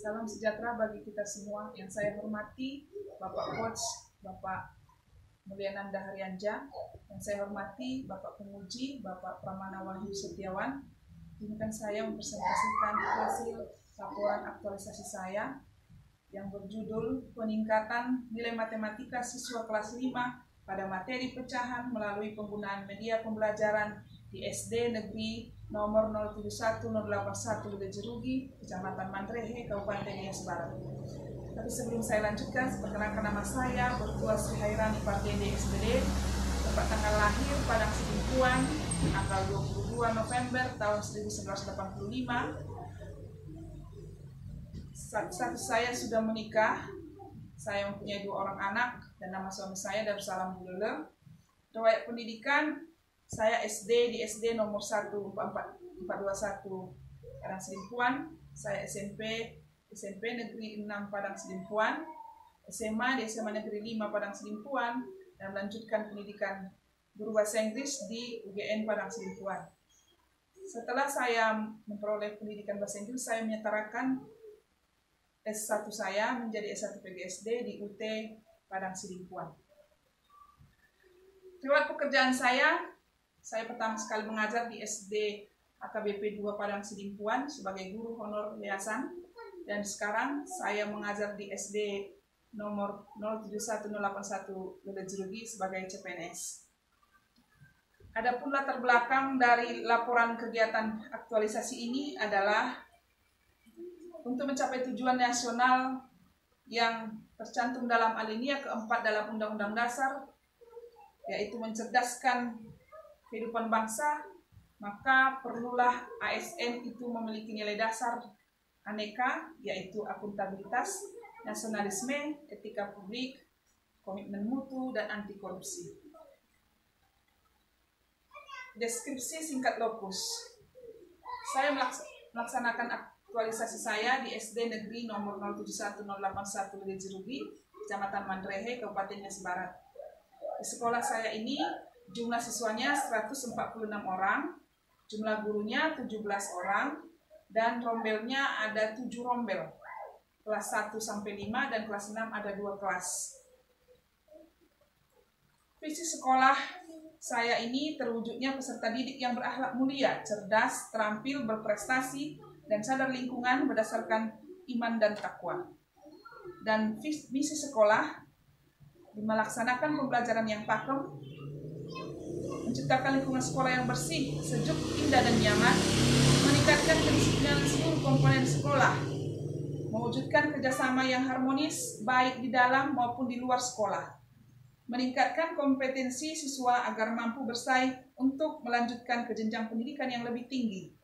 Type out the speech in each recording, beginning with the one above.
Salam sejahtera bagi kita semua. Yang saya hormati Bapak Coach, Bapak Mulyananda Haryanja. Yang saya hormati Bapak Penguji, Bapak Pramana Wahyu Setiawan. Izinkan saya mempresentasikan hasil laporan aktualisasi saya yang berjudul Peningkatan Nilai Matematika Siswa Kelas 5 pada materi pecahan melalui penggunaan media pembelajaran di SD Negeri nomor 071081 Lejerugi, Kecamatan Mandrehe, Kabupaten Nias Barat. Tapi sebelum saya lanjutkan, perkenalkan nama saya Bertua Sri Hairani Pardede SPD, tempat tanggal lahir Padang Sidimpuan, tanggal 22 November tahun 1985. Saat saya sudah menikah, saya mempunyai 2 orang anak dan nama suami saya Darussalam Bulele. Riwayat pendidikan, saya SD di SD nomor 14421 Padang Sidimpuan. Saya SMP Negeri 6 Padang Sidimpuan, SMA di SMA Negeri 5 Padang Sidimpuan, dan melanjutkan pendidikan guru bahasa Inggris di UGN Padang Sidimpuan. Setelah saya memperoleh pendidikan bahasa Inggris, saya menyetarakan S1 saya menjadi S1 PGSD di UT Padang Sidimpuan. Riwayat pekerjaan saya pertama sekali mengajar di SD AKBP 2 Padang Sidimpuan sebagai guru honor yayasan, dan sekarang saya mengajar di SD nomor 071081 Lejerugi sebagai CPNS. Adapun latar belakang dari laporan kegiatan aktualisasi ini adalah untuk mencapai tujuan nasional yang tercantum dalam alinea keempat dalam Undang-Undang Dasar, yaitu mencerdaskan kehidupan bangsa, maka perlulah ASN itu memiliki nilai dasar aneka, yaitu akuntabilitas, nasionalisme, etika publik, komitmen mutu, dan anti korupsi. Deskripsi singkat lokus. Saya melaksanakan aktualisasi saya di SD Negeri nomor 071081 Lejerugi, Kecamatan Mandrehe, Kabupaten Nias Barat. Di sekolah saya ini jumlah siswanya 146 orang, jumlah gurunya 17 orang, dan rombelnya ada 7 rombel. Kelas 1 sampai 5 dan kelas 6 ada 2 kelas. Visi sekolah saya ini terwujudnya peserta didik yang berakhlak mulia, cerdas, terampil, berprestasi, dan sadar lingkungan berdasarkan iman dan takwa. Dan misi sekolah melaksanakan pembelajaran yang pakem, menciptakan lingkungan sekolah yang bersih, sejuk, indah, dan nyaman, meningkatkan kedisiplinan seluruh komponen sekolah, mewujudkan kerjasama yang harmonis baik di dalam maupun di luar sekolah, meningkatkan kompetensi siswa agar mampu bersaing untuk melanjutkan ke jenjang pendidikan yang lebih tinggi,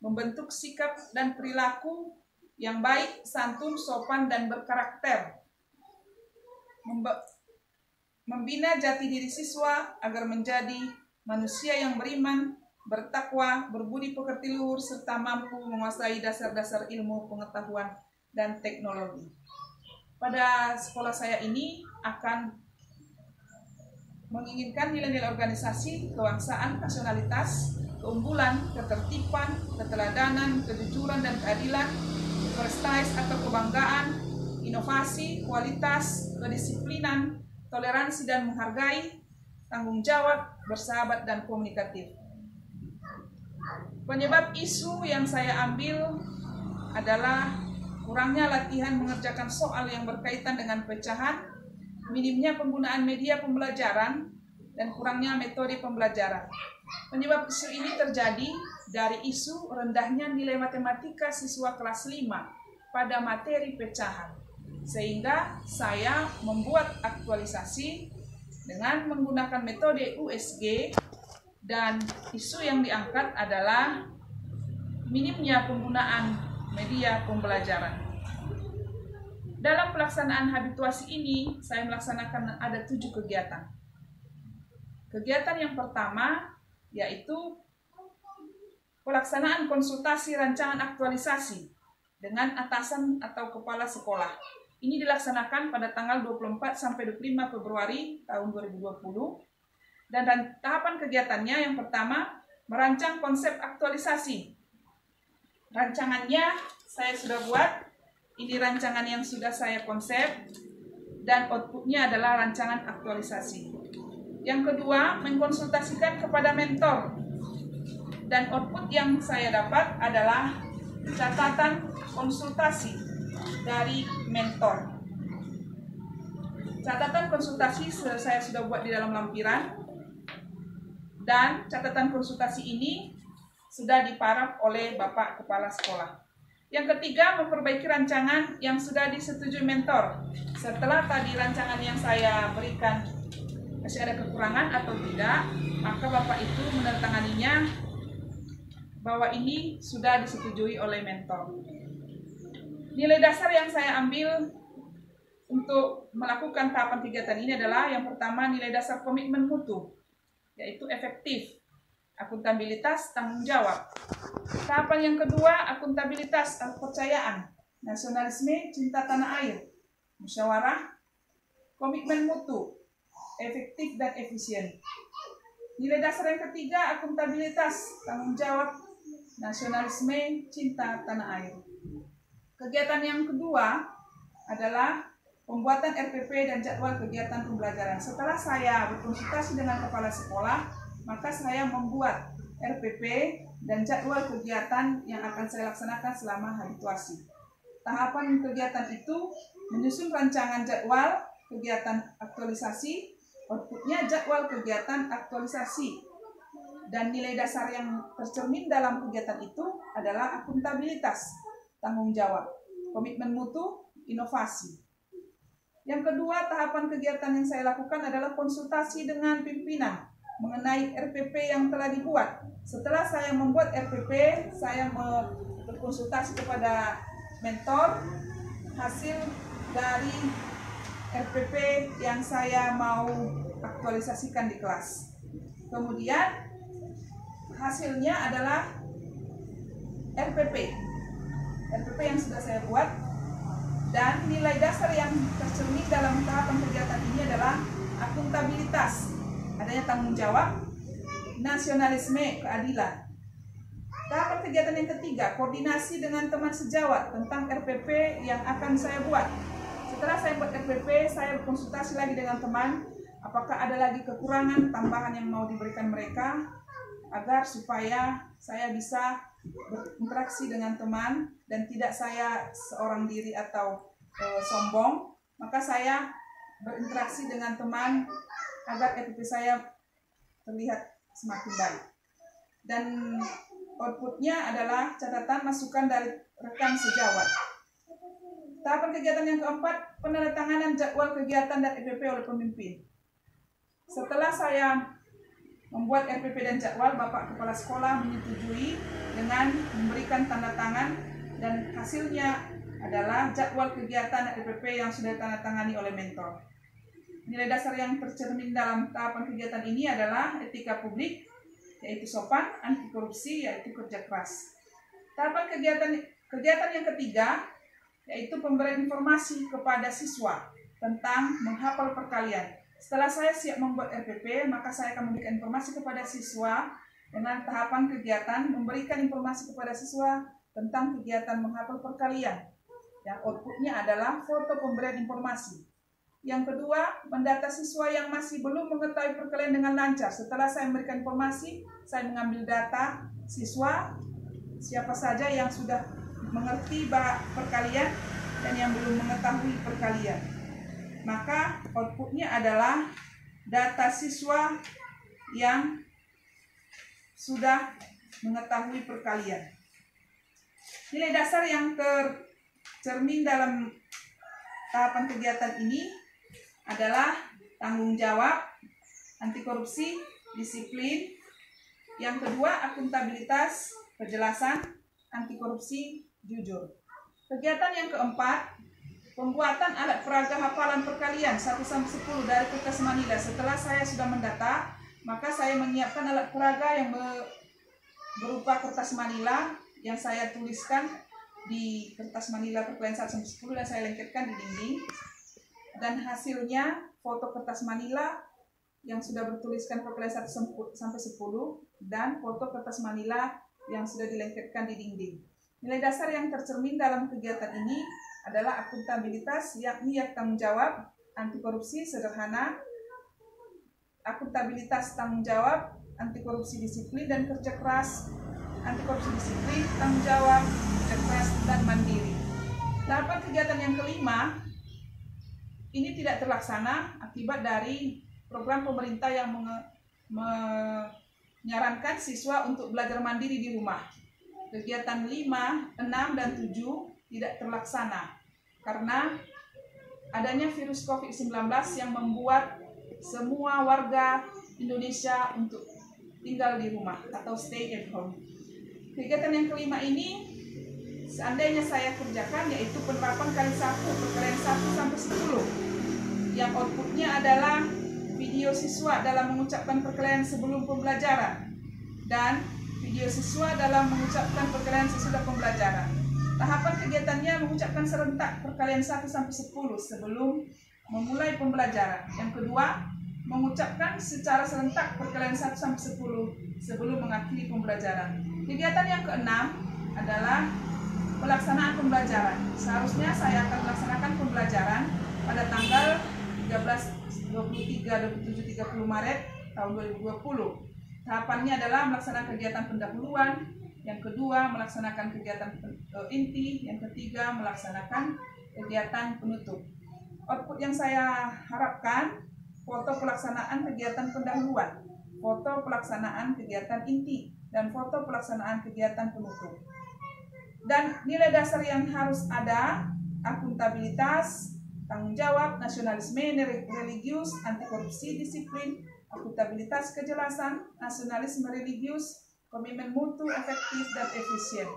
membentuk sikap dan perilaku yang baik, santun, sopan, dan berkarakter, membina jati diri siswa agar menjadi manusia yang beriman, bertakwa, berbudi pekerti luhur, serta mampu menguasai dasar-dasar ilmu, pengetahuan, dan teknologi. Pada sekolah saya ini akan menginginkan nilai-nilai organisasi, kebangsaan, nasionalitas, keunggulan, ketertiban, keteladanan, kejujuran, dan keadilan, prestasi atau kebanggaan, inovasi, kualitas, kedisiplinan, toleransi dan menghargai, tanggung jawab, bersahabat, dan komunikatif. Penyebab isu yang saya ambil adalah kurangnya latihan mengerjakan soal yang berkaitan dengan pecahan, minimnya penggunaan media pembelajaran, dan kurangnya metode pembelajaran. Penyebab isu ini terjadi dari isu rendahnya nilai matematika siswa kelas 5 pada materi pecahan. Sehingga saya membuat aktualisasi dengan menggunakan metode USG, dan isu yang diangkat adalah minimnya penggunaan media pembelajaran. Dalam pelaksanaan habituasi ini, saya melaksanakan ada 7 kegiatan. Kegiatan yang pertama yaitu pelaksanaan konsultasi rancangan aktualisasi dengan atasan atau kepala sekolah. Ini dilaksanakan pada tanggal 24 sampai 25 Februari tahun 2020. Dan tahapan kegiatannya yang pertama, merancang konsep aktualisasi. Rancangannya saya sudah buat Ini rancangan yang sudah saya konsep dan outputnya adalah rancangan aktualisasi. Yang kedua, mengkonsultasikan kepada mentor. Dan output yang saya dapat adalah catatan konsultasi dari mentor. Catatan konsultasi saya sudah buat di dalam lampiran. Dan catatan konsultasi ini sudah diparaf oleh Bapak Kepala Sekolah. Yang ketiga, memperbaiki rancangan yang sudah disetujui mentor. Setelah tadi rancangan yang saya berikan masih ada kekurangan atau tidak, maka Bapak itu menandatanganinya bahwa ini sudah disetujui oleh mentor. Nilai dasar yang saya ambil untuk melakukan tahapan kegiatan ini adalah yang pertama, nilai dasar komitmen mutu, yaitu efektif, akuntabilitas, tanggung jawab. Tahapan yang kedua, akuntabilitas, kepercayaan, nasionalisme, cinta tanah air, musyawarah, komitmen mutu, efektif dan efisien. Nilai dasar yang ketiga, akuntabilitas, tanggung jawab, nasionalisme, cinta tanah air. Kegiatan yang kedua adalah pembuatan RPP dan jadwal kegiatan pembelajaran. Setelah saya berkonsultasi dengan kepala sekolah, maka saya membuat RPP dan jadwal kegiatan yang akan saya laksanakan selama habituasi. Tahapan kegiatan itu menyusun rancangan jadwal kegiatan aktualisasi, outputnya jadwal kegiatan aktualisasi. Dan nilai dasar yang tercermin dalam kegiatan itu adalah akuntabilitas, tanggung jawab, komitmen mutu, inovasi. Yang kedua, tahapan kegiatan yang saya lakukan adalah konsultasi dengan pimpinan mengenai RPP yang telah dibuat. Setelah saya membuat RPP, saya berkonsultasi kepada mentor hasil dari RPP yang saya mau aktualisasikan di kelas. Kemudian hasilnya adalah RPP yang sudah saya buat, dan nilai dasar yang tercermin dalam tahapan kegiatan ini adalah akuntabilitas, adanya tanggung jawab, nasionalisme, keadilan. Tahapan kegiatan yang ketiga, koordinasi dengan teman sejawat tentang RPP yang akan saya buat. Setelah saya buat RPP, saya berkonsultasi lagi dengan teman, apakah ada lagi kekurangan tambahan yang mau diberikan mereka, agar supaya saya bisa berinteraksi dengan teman dan tidak saya seorang diri atau sombong. Maka saya berinteraksi dengan teman agar RPP saya terlihat semakin baik. Dan outputnya adalah catatan masukan dari rekan sejawat. Tahapan kegiatan yang keempat, penandatanganan jadwal kegiatan dan RPP oleh pemimpin. Setelah saya membuat RPP dan jadwal, Bapak Kepala Sekolah menyetujui dengan memberikan tanda tangan, dan hasilnya adalah jadwal kegiatan RPP yang sudah ditandatangani oleh mentor. Nilai dasar yang tercermin dalam tahapan kegiatan ini adalah etika publik, yaitu sopan, anti korupsi, yaitu kerja keras. Tahapan kegiatan yang ketiga, yaitu pemberian informasi kepada siswa tentang menghafal perkalian. Setelah saya siap membuat RPP, maka saya akan memberikan informasi kepada siswa dengan tahapan kegiatan memberikan informasi kepada siswa tentang kegiatan menghafal perkalian. Yang outputnya adalah foto pemberian informasi. Yang kedua, mendata siswa yang masih belum mengetahui perkalian dengan lancar. Setelah saya memberikan informasi, saya mengambil data siswa, siapa saja yang sudah mengerti perkalian dan yang belum mengetahui perkalian. Maka outputnya adalah data siswa yang sudah mengetahui perkalian. Nilai dasar yang tercermin dalam tahapan kegiatan ini adalah tanggung jawab, anti korupsi, disiplin. Yang kedua, akuntabilitas, kejelasan, anti korupsi, jujur. Kegiatan yang keempat, pembuatan alat peraga hafalan perkalian 1-10 dari kertas manila. Setelah saya sudah mendata, maka saya menyiapkan alat peraga yang berupa kertas manila yang saya tuliskan di kertas manila perkalian 1-10 dan saya lengketkan di dinding. Dan hasilnya foto kertas manila yang sudah bertuliskan perkalian 1-10 dan foto kertas manila yang sudah dilengketkan di dinding. Nilai dasar yang tercermin dalam kegiatan ini adalah akuntabilitas, yakni tanggung jawab, anti korupsi sederhana, akuntabilitas tanggung jawab, anti korupsi disiplin dan kerja keras, anti korupsi disiplin, tanggung jawab, kerja keras dan mandiri. Tahapan kegiatan yang kelima ini tidak terlaksana akibat dari program pemerintah yang menyarankan siswa untuk belajar mandiri di rumah. Kegiatan 5, 6, dan 7 tidak terlaksana karena adanya virus COVID-19 yang membuat semua warga Indonesia untuk tinggal di rumah atau stay at home. Kegiatan yang kelima ini seandainya saya kerjakan yaitu penerapan kali 1, perkalian 1 sampai 10, yang outputnya adalah video siswa dalam mengucapkan perkalian sebelum pembelajaran dan video siswa dalam mengucapkan perkalian sesudah pembelajaran. Tahapan kegiatannya mengucapkan serentak perkalian 1 sampai 10 sebelum memulai pembelajaran. Yang kedua, mengucapkan secara serentak perkalian 1 sampai 10 sebelum mengakhiri pembelajaran. Kegiatan yang keenam adalah pelaksanaan pembelajaran. Seharusnya saya akan melaksanakan pembelajaran pada tanggal 13, 23, 27, 30 Maret tahun 2020. Tahapannya adalah melaksanakan kegiatan pendahuluan, yang kedua melaksanakan kegiatan inti, yang ketiga melaksanakan kegiatan penutup. Output yang saya harapkan, foto pelaksanaan kegiatan pendahuluan, foto pelaksanaan kegiatan inti, dan foto pelaksanaan kegiatan penutup. Dan nilai dasar yang harus ada, akuntabilitas, tanggung jawab, nasionalisme, religius, anti korupsi, disiplin, akuntabilitas, kejelasan, nasionalisme religius, komitmen mutu, efektif, dan efisien.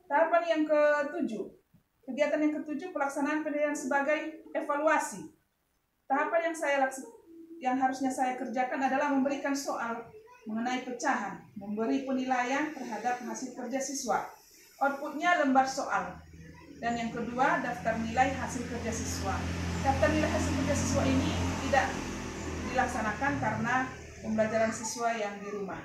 Tahapan yang ke-7, kegiatan yang ke-7 pelaksanaan penilaian sebagai evaluasi. Tahapan yang harusnya saya kerjakan adalah memberikan soal mengenai pecahan, memberi penilaian terhadap hasil kerja siswa. Outputnya lembar soal. Dan yang kedua, daftar nilai hasil kerja siswa. Daftar nilai hasil kerja siswa ini tidak dilaksanakan karena pembelajaran siswa yang di rumah.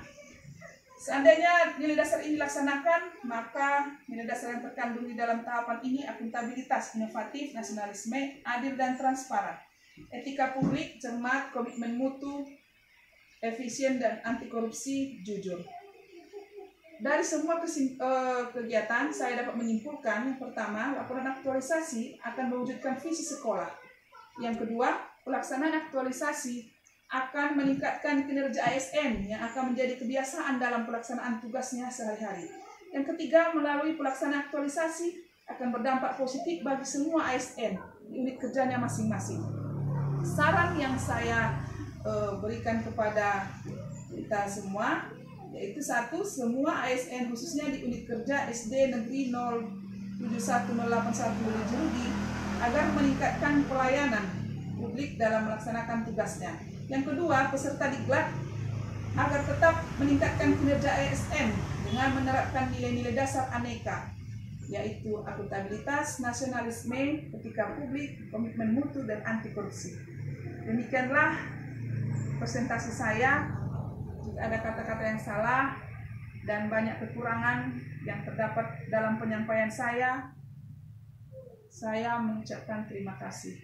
Seandainya nilai dasar ini dilaksanakan, maka nilai dasar yang terkandung di dalam tahapan ini akuntabilitas, inovatif, nasionalisme, adil dan transparan, etika publik, cermat, komitmen mutu, efisien dan anti korupsi, jujur. Dari semua kegiatan, saya dapat menyimpulkan, yang pertama, laporan aktualisasi akan mewujudkan visi sekolah. Yang kedua, pelaksanaan aktualisasi akan meningkatkan kinerja ASN yang akan menjadi kebiasaan dalam pelaksanaan tugasnya sehari-hari. Yang ketiga, melalui pelaksanaan aktualisasi akan berdampak positif bagi semua ASN di unit kerjanya masing-masing. Saran yang saya berikan kepada kita semua, yaitu 1, semua ASN khususnya di unit kerja SD Negeri 071081 Jurudi agar meningkatkan pelayanan publik dalam melaksanakan tugasnya. Yang kedua, peserta diklat agar tetap meningkatkan kinerja ASN dengan menerapkan nilai-nilai dasar aneka, yaitu akuntabilitas, nasionalisme, etika publik, komitmen mutu, dan anti korupsi. Demikianlah presentasi saya. Jika ada kata-kata yang salah dan banyak kekurangan yang terdapat dalam penyampaian saya mengucapkan terima kasih.